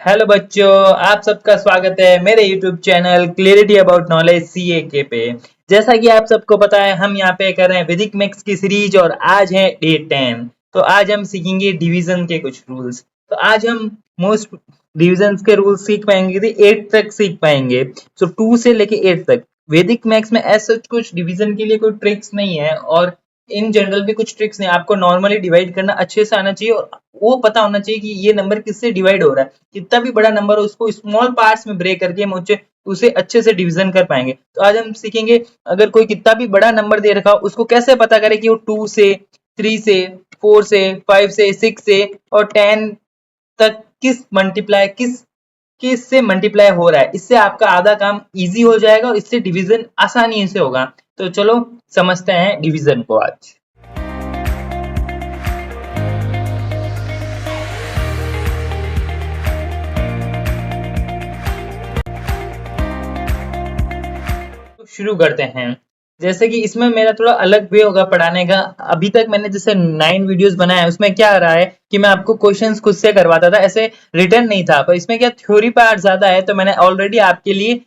Hello बच्चों, आप सबका स्वागत है मेरे YouTube channel clarity about knowledge CAK पे। जैसा कि आप सबको पता है, हम यहाँ पे कर रहे हैं वैदिक मैथ्स की सीरीज और आज है डे 10। तो आज हम सीखेंगे डिवीजन के कुछ रूल्स। तो आज हम मोस्ट डिवीजन के रूल्स सीख पाएंगे, 8 तक सीख पाएंगे। तो 2 से लेके 8 तक। वैदिक मैथ्स में ऐसा कुछ डिवीजन के लिए कोई ट्रिक्स नहीं है और इन जनरल भी कुछ ट्रिक्स नहीं। आपको नॉर्मली डिवाइड करना अच्छे से आना चाहिए और वो पता होना चाहिए कि ये नंबर किससे डिवाइड हो रहा है। कितना भी बड़ा नंबर हो उसको स्मॉल पार्ट्स में ब्रेक करके हम उसे अच्छे से डिवीजन कर पाएंगे। तो आज हम सीखेंगे, अगर कोई कितना भी बड़ा नंबर दे रखा हो उसको कैसे पता करें कि वो 2 से, 3 से, 4 से, 5 से, 6 से और 10 तक किस से मल्टीप्लाई हो रहा है। इससे आपका आधा काम इजी हो जाएगा और इससे डिवीजन आसानी से होगा। तो चलो समझते हैं डिवीजन को आज। शुरू करते हैं। जैसे कि इसमें मेरा थोड़ा अलग वे होगा पढ़ाने का। अभी तक मैंने जैसे 9 वीडियोस बनाया है, उसमें क्या आ रहा है कि मैं आपको क्वेश्चंस खुद से करवाता था, ऐसे रिटर्न नहीं था। पर इसमें क्या थ्योरी पार्ट ज्यादा है, तो मैंने ऑलरेडी आपके लिए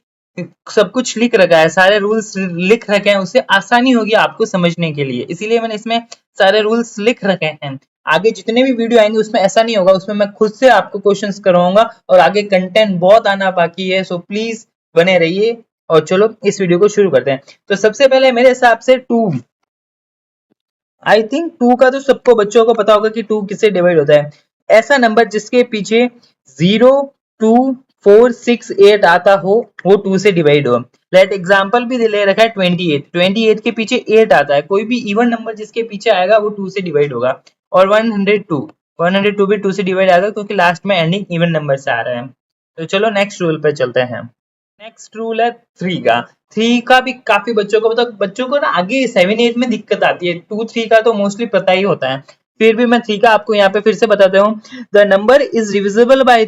सब कुछ लिख रखा है, सारे रूल्स लिख रखे हैं, उससे आसानी होगी आपको समझने के लिए। इसीलिए मैंने इसमें सारे रूल्स लिख रखे हैं। आगे जितने भी वीडियो आएंगे उसमें ऐसा नहीं होगा, उसमें मैं खुद से आपको क्वेश्चंस करवाऊंगा और आगे कंटेंट बहुत आना बाकी है। सो प्लीज बने रहिए और चलो इस वीडियो को शुरू करते हैं। तो सबसे पहले मेरे हिसाब से 2, आई थिंक 2 का तो सबको बच्चों को पता होगा कि 2 किससे डिवाइड होता है। ऐसा नंबर जिसके पीछे 0, 2, 4, 6, 8 आता हो वो 2 से डिवाइड हो। लेट एग्जांपल भी ले रखा है 28 के पीछे 8 आता है। कोई भी इवन नंबर जिसके पीछे आएगा वो 2 से डिवाइड होगा। और 102 भी 2 से डिवाइड आएगा क्योंकि लास्ट में एंडिंग इवन नंबर से आ रहा है। तो चलो नेक्स्ट रूल पे चलते हैं। नेक्स्ट रूल है 3 का भी काफी बच्चों को मतलब बच्चों को ना आगे 7 8 में दिक्कत आती है। 2 3 का तो मोस्टली पता ही होता है, फिर भी मैं 3 का आपको यहाँ पे फिर से बताता हूँ। The number is divisible by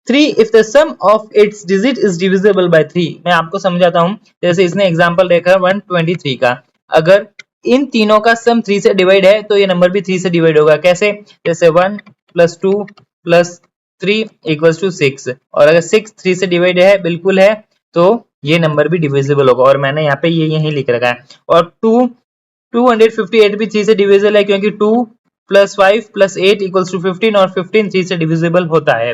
3 if the sum of its digit is divisible by 3। मैं आपको समझाता हूँ। जैसे इसने एग्जांपल देखा 123 का, अगर इन तीनों का सम 3 से डिवाइड है तो ये नंबर भी 3 से डिवाइड होगा। कैसे? जैसे 1 + 2 + 3 = 6। और अगर 6 3 से डिवाइड है, बिल्कुल है, तो ये नंबर भी डिविजिबल होगा। और मैंने यहाँ पे ये यही लिख रखा है। और 258 भी 3 से डिविजिबल है क्योंकि 2 + 5 + 8 = 15 और 15 3 से डिविजिबल होता है।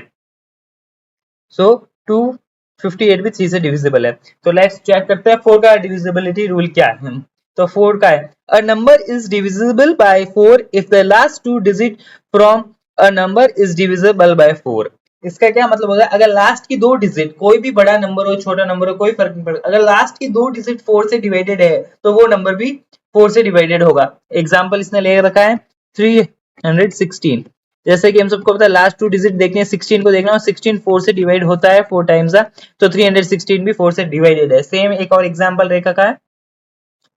सो 258 भी 3 से डिविजिबल है। तो लेट्स चेक करते हैं 4 का डिविजिबिलिटी रूल क्या है। तो 4 का है, a number is divisible bye 4 if the last 2 digit from a number is divisible bye 4। इसका क्या मतलब होगा? अगर लास्ट की 2 डिजिट, कोई भी बड़ा नंबर हो छोटा नंबर हो कोई फर्क नहीं पड़ता, अगर लास्ट की 2 डिजिट 4 से डिवाइडेड है तो वो नंबर भी 4 से डिवाइडेड होगा। एग्जाम्पल इसने ले रखा है 316। जैसे कि हम सबको पता है लास्ट 2 डिजिट देखने हैं, 16 को देखना और 16 4 से डिवाइड होता है 4 टाइम्स, तो 316 भी 4 से डिवाइडेड है। सेम एक और एग्जांपल रेखा का है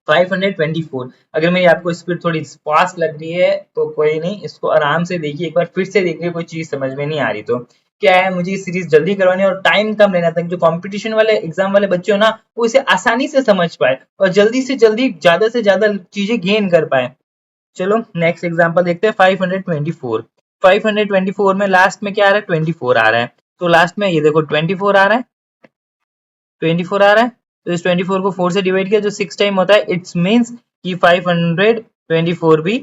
524। अगर मेरी आपको स्पीड थोड़ी फास्ट लग रही है तो कोई नहीं, इसको आराम से देखिए, एक बार फिर से देखिए, कोई चीज समझ में नहीं आ रही तो क्या है, मुझे ये सीरीज जल्दी करवानी है और टाइम कम लेना था। जो कंपटीशन वाले एग्जाम वाले बच्चे हो ना, वो इसे आसानी से समझ पाए और जल्दी से जल्दी ज्यादा से ज्यादा चीजें गेन कर पाए। चलो नेक्स्ट एग्जांपल देखते हैं 524। 524 में लास्ट में क्या आ रहा है? 24 आ रहा है। तो लास्ट में ये देखो 24 आ रहा है, 24 आ रहा है। तो इस 24 को 4 से डिवाइड किया जो 6 टाइम होता है, इट्स मींस कि 524 भी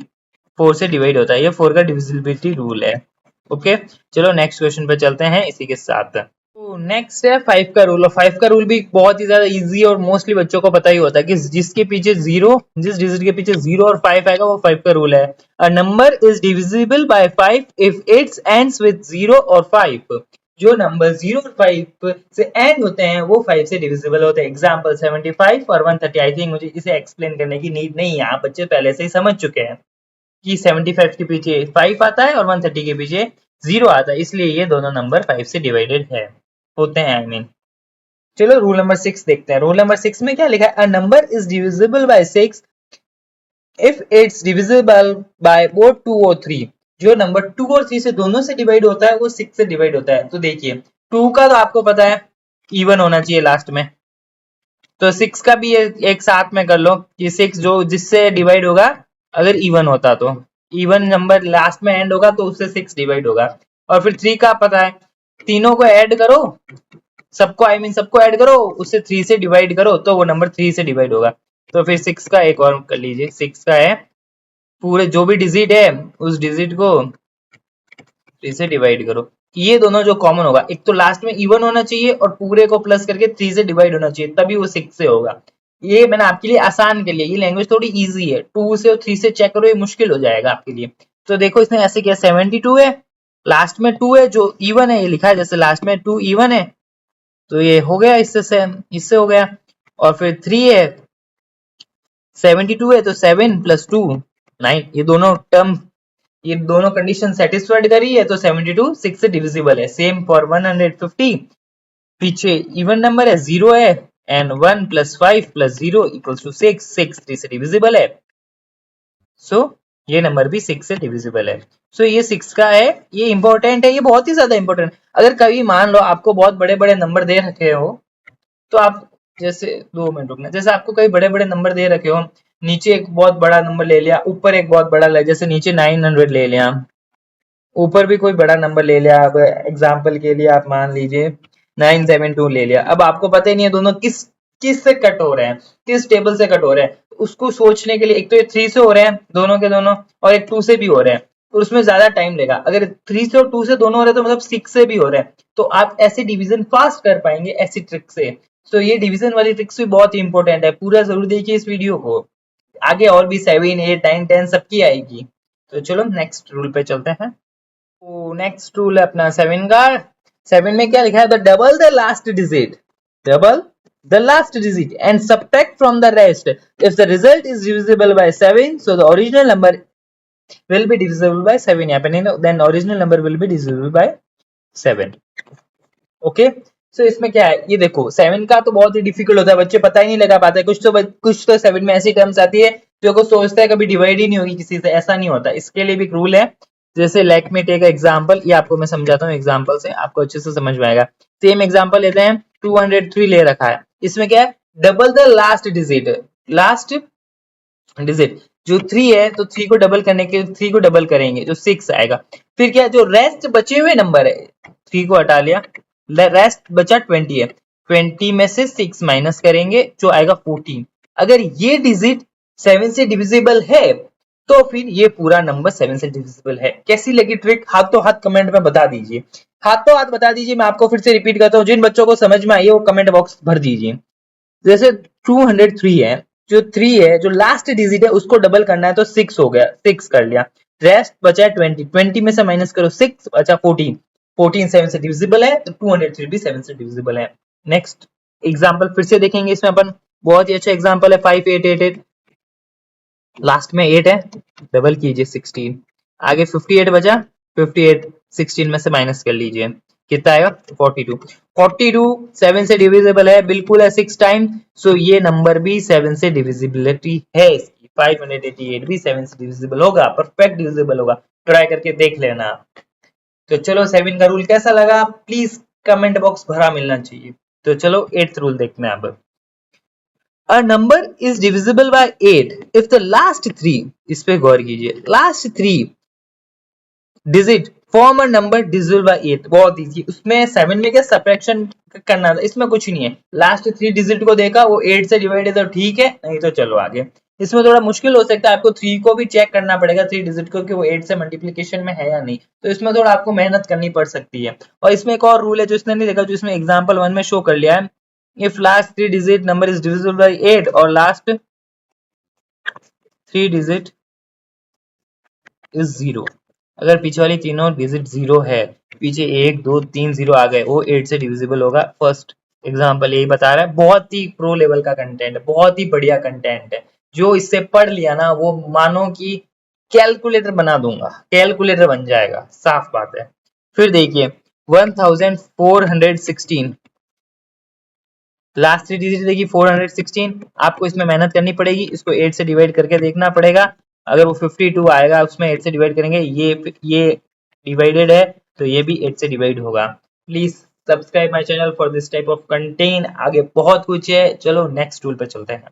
4 से डिवाइड होता है। ये 4 का डिविजिबिलिटी रूल है। ओके, चलो नेक्स्ट क्वेश्चन पे चलते हैं इसी के साथ। तो नेक्स्ट है 5 का रूल। और 5 का रूल भी बहुत ही ज्यादा इजी और मोस्टली बच्चों को पता ही होता है कि जिसके पीछे जिस डिजिट के पीछे 0 और 5 आएगा वो 5 का रूल है। A number is divisible bye 5 if it's ends with 0 और 5। जो नंबर 0 और 5 से एंड होते हैं वो 5 से डिविजिबल होते हैं। एग्जांपल 75 और 130। आई थिंक मुझे इसे एक्सप्लेन करने की नीड नहीं है, आप बच्चे पहले से ही समझ चुके हैं कि 75 के पीछे 5 आता है और 130 के पीछे 0 आता है, इसलिए ये दोनों नंबर 5 से डिवाइडेड है होते हैं, आई मीन। चलो रूल नंबर 6 देखते हैं। रूल नंबर 6 में क्या लिखा है? A number is divisible bye 6 if it's divisible by both 2 और 3। जो नंबर 2 और 3 से दोनों से डिवाइड होता है वो 6 से डिवाइड होता है। तो देखिए 2 का तो आपको पता है इवन होना चाहिए लास्ट में, तो 6 का भी एक साथ में कर लो कि 6 जो जिससे डिवाइड होगा अगर इवन होता तो इवन नंबर लास्ट में एंड होगा तो उससे 6 डिवाइड होगा। और फिर 3 का पता है तीनों को ऐड करो, सबको आई मीन सबको ऐड करो, उससे 3 से डिवाइड करो तो वो नंबर 3 से डिवाइड होगा। तो फिर 6 का एक और कर लीजिए, 6 का है पूरे जो भी डिजिट है उस डिजिट को 3 से डिवाइड करो। ये दोनों जो कॉमन होगा, एक तो लास्ट में इवन होना चाहिए और पूरे को प्लस करके 3 से डिवाइड होना चाहिए, तभी वो 6 से होगा। ये मैंने आपके लिए आसान के लिए, ये लैंग्वेज थोड़ी इजी है, 2 से और 3 से चेक करो, ये मुश्किल हो जाएगा आपके लिए। तो देखो इसने ऐसे किया, 72 है, लास्ट में 2 है जो इवन है, ये लिखा है जैसे लास्ट में 2 इवन है, तो ये हो गया इससे हो गया। और फिर 3 है, 72 है तो 7 प्लस 2 9, ये दोनों कंडीशन सेटिस्फाइड करी है तो 72 6 से डिविजिबल है। सेम फॉर 150, पीछे इवन नंबर है, 0 है, and 1 plus 5 plus 0 equals to 6, 6 3 से डिविजिबल है, सो ये नंबर भी 6 से डिविजिबल है। सो ये 6 का है, ये इंपॉर्टेंट है, ये बहुत ही ज्यादा इंपॉर्टेंट। अगर कभी मान लो आपको बहुत बड़े बड़े नंबर दे रखे हो, तो आप जैसे 2 मिनट रुकना, जैसे आपको कई बड़े बड़े नंबर दे रखे हो, नीचे एक बहुत बड़ा नंबर ले लिया, ऊपर एक बहुत बड़ा ले, जैसे नीचे 900 ले लिया, ऊपर भी कोई बड़ा नंबर ले लिया। अब एग्जाम्पल के लिए आप मान लीजिए 972 ले लिया। अब आपको पता ही नहीं है दोनों किस किस से कट हो रहे हैं, किस टेबल से कट हो रहे हैं। उसको सोचने के लिए एक तो ये 3 से हो रहे हैं दोनों के दोनों, और एक 2 से भी हो रहे हैं, तो उसमें ज्यादा टाइम लेगा। अगर 3 से और 2 से दोनों हो रहे हैं तो मतलब 6 से भी हो रहे हैं, तो आप ऐसे डिवीजन फास्ट कर पाएंगे ऐसी ट्रिक से। तो ये डिवीजन वाली ट्रिक्स भी बहुत ही इंपॉर्टेंट है, पूरा जरूर देखिए इस वीडियो को, आगे और भी 7 8 9 10 सबकी आएगी। तो चलो नेक्स्ट रूल पे चलते हैं। तो नेक्स्ट रूल है अपना 7 का। 7 में क्या लिखा है, the double the last digit, double the last digit and subtract from the rest, if the result is divisible bye 7 so the original number will be divisible by 7, यहाँ पे नहीं, then original number will be divisible by 7। Okay, सो इसमें क्या है, ये देखो 7 का तो बहुत ही डिफिकल्ट होता है, बच्चे पता ही नहीं लगा पाते। कुछ तो 7 में ऐसी टर्म्स आती है जो को सोचता है कभी डिवाइड ही नहीं होगी किसी से, ऐसा नहीं होता। इसके लिए भी एक रूल है, जैसे लेट मी टेक एग्जांपल, ये आपको मैं समझाता हूँ एग्जांपल से, आपको अच्छे से समझ में आएगा। सेम एग्जांपल लेते हैं, 203 ले रखा है, इसमें क्या है, double the last digit, last digit जो 3 है तो 3 को डबल करने के 3 को डबल करेंगे जो 6 आएगा। फिर क्या, जो रेस्ट बचे हुए नंबर है, 3 को हटा लिया, रेस्ट बचा 20 है, 20 में से 6 माइनस करेंगे जो आएगा 14। अगर ये डिजिट 7 से डिविजिबल है तो फिर ये पूरा नंबर 7 से डिविजिबल है। कैसी लगी ट्रिक, हाथों हाथ कमेंट में बता दीजिए, हाथों हाथ बता दीजिए। मैं आपको फिर से रिपीट करता हूँ, जिन बच्चों को समझ में आई है वो कमेंट बॉक्स भर दीजिए। जैसे 203 है, जो 3 है जो लास्ट डिजिट है उसको डबल करना है तो 6 हो गया, 6 कर लिया, रेस्ट बचा 20, 20 में से माइनस करो 6 बचा 14, 14 7 से डिविजिबल है तो 203 भी 7 से डिविजिबल है। नेक्स्ट एग्जांपल फिर से देखेंगे, इसमें अपन बहुत ही अच्छा एग्जांपल है 5888, लास्ट में 8 है, डबल कीजिए 16, आगे 58 बचा, 58 16 में से माइनस कर लीजिए, कितना आएगा 42, 42 7 से डिविजिबल है, बिल्कुल है 6 टाइम, सो ये नंबर भी 7 से डिविजिबिलिटी है इसकी, 588 भी 7 से डिविजिबल होगा, परफेक्ट डिविजिबल होगा, ट्राई करके देख लेना। तो चलो 7 का रूल कैसा लगा, प्लीज कमेंट बॉक्स भरा मिलना चाहिए। तो चलो 8th रूल देखते हैं अब। A number is divisible by 8 if the last 3, इस पे गौर कीजिए, last 3 digit form a number divisible by 8। बहुत इजी, उसमें 7 में क्या सब्ट्रैक्शन करना था, इसमें कुछ नहीं है, लास्ट 3 डिजिट को देखा वो 8 से डिवाइड है तो ठीक है, नहीं तो चलो आगे। इसमें थोड़ा मुश्किल हो सकता है, आपको 3 को भी चेक करना पड़ेगा, 3 डिजिट को कि वो 8 से मल्टीप्लिकेशन में है या नहीं, तो इसमें थोड़ा आपको मेहनत करनी पड़ सकती है। और इसमें एक और रूल है जो इसने नहीं देखा, जो इसमें एग्जाम्पल 1 में शो कर लिया है, if last 3 digit number is divisible bye 8 और लास्ट 3 डिजिट इज 0, अगर पीछे वाली तीनों डिजिट 0 है, पीछे 1 2 3 0 आ गए, वो 8 से डिविजिबल होगा। फर्स्ट एग्जांपल यही बता रहा है, बहुत ही प्रो लेवल का कंटेंट है, बहुत ही बढ़िया कंटेंट है, जो इससे पढ़ लिया ना वो मानो कि कैलकुलेटर बना दूंगा, कैलकुलेटर बन जाएगा, साफ बात है। फिर देखिए 1416, लास्ट 3 डिजिट देखिए 416, आपको इसमें मेहनत करनी पड़ेगी, इसको 8 से डिवाइड करके देखना पड़ेगा, अगर वो 52 आएगा उसमें 8 से डिवाइड करेंगे, ये डिवाइडेड है तो ये भी 8 से डिवाइड होगा। Please subscribe my channel for this type of content, आगे बहुत कुछ है। चलो नेक्स्ट टूल पे चलते हैं।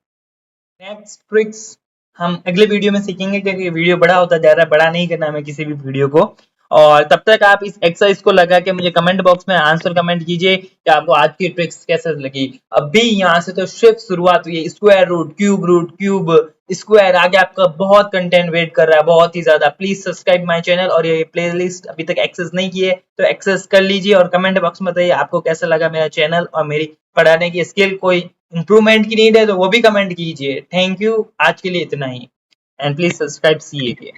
नेक्स्ट ट्रिक्स हम अगले वीडियो में सीखेंगे, क्योंकि वीडियो बड़ा होता जा रहा है, बड़ा नहीं करना हमें किसी भी वीडियो को, और तब तक आप इस एक्सरसाइज को लगा के मुझे कमेंट बॉक्स में आंसर कमेंट कीजिए कि आपको आज की ट्रिक्स कैसे लगी। अभी यहाँ से तो सिर्फ शुरुआत हुई है, स्क्वायर रूट, क्यूब, स्क्वायर, आगे आपका बहुत कंटेंट वेट कर रहा है, बहुत ही ज्यादा। प्लीज सब्सक्राइब माय चैनल, और ये प्लेलिस्ट अभी तक एक्सेस नहीं किए तो एक्सेस कर लीजिए, और कमेंट बॉक्स में बताइए आपको कैसा लगा मेरा चैनल और मेरी पढ़ाने की स्किल। कोई इंप्रूवमेंट की नीड है तो वो भी कमेंट कीजिए। थैंक यू, आज के लिए इतना ही, एंड प्लीज सब्सक्राइब सी ए के।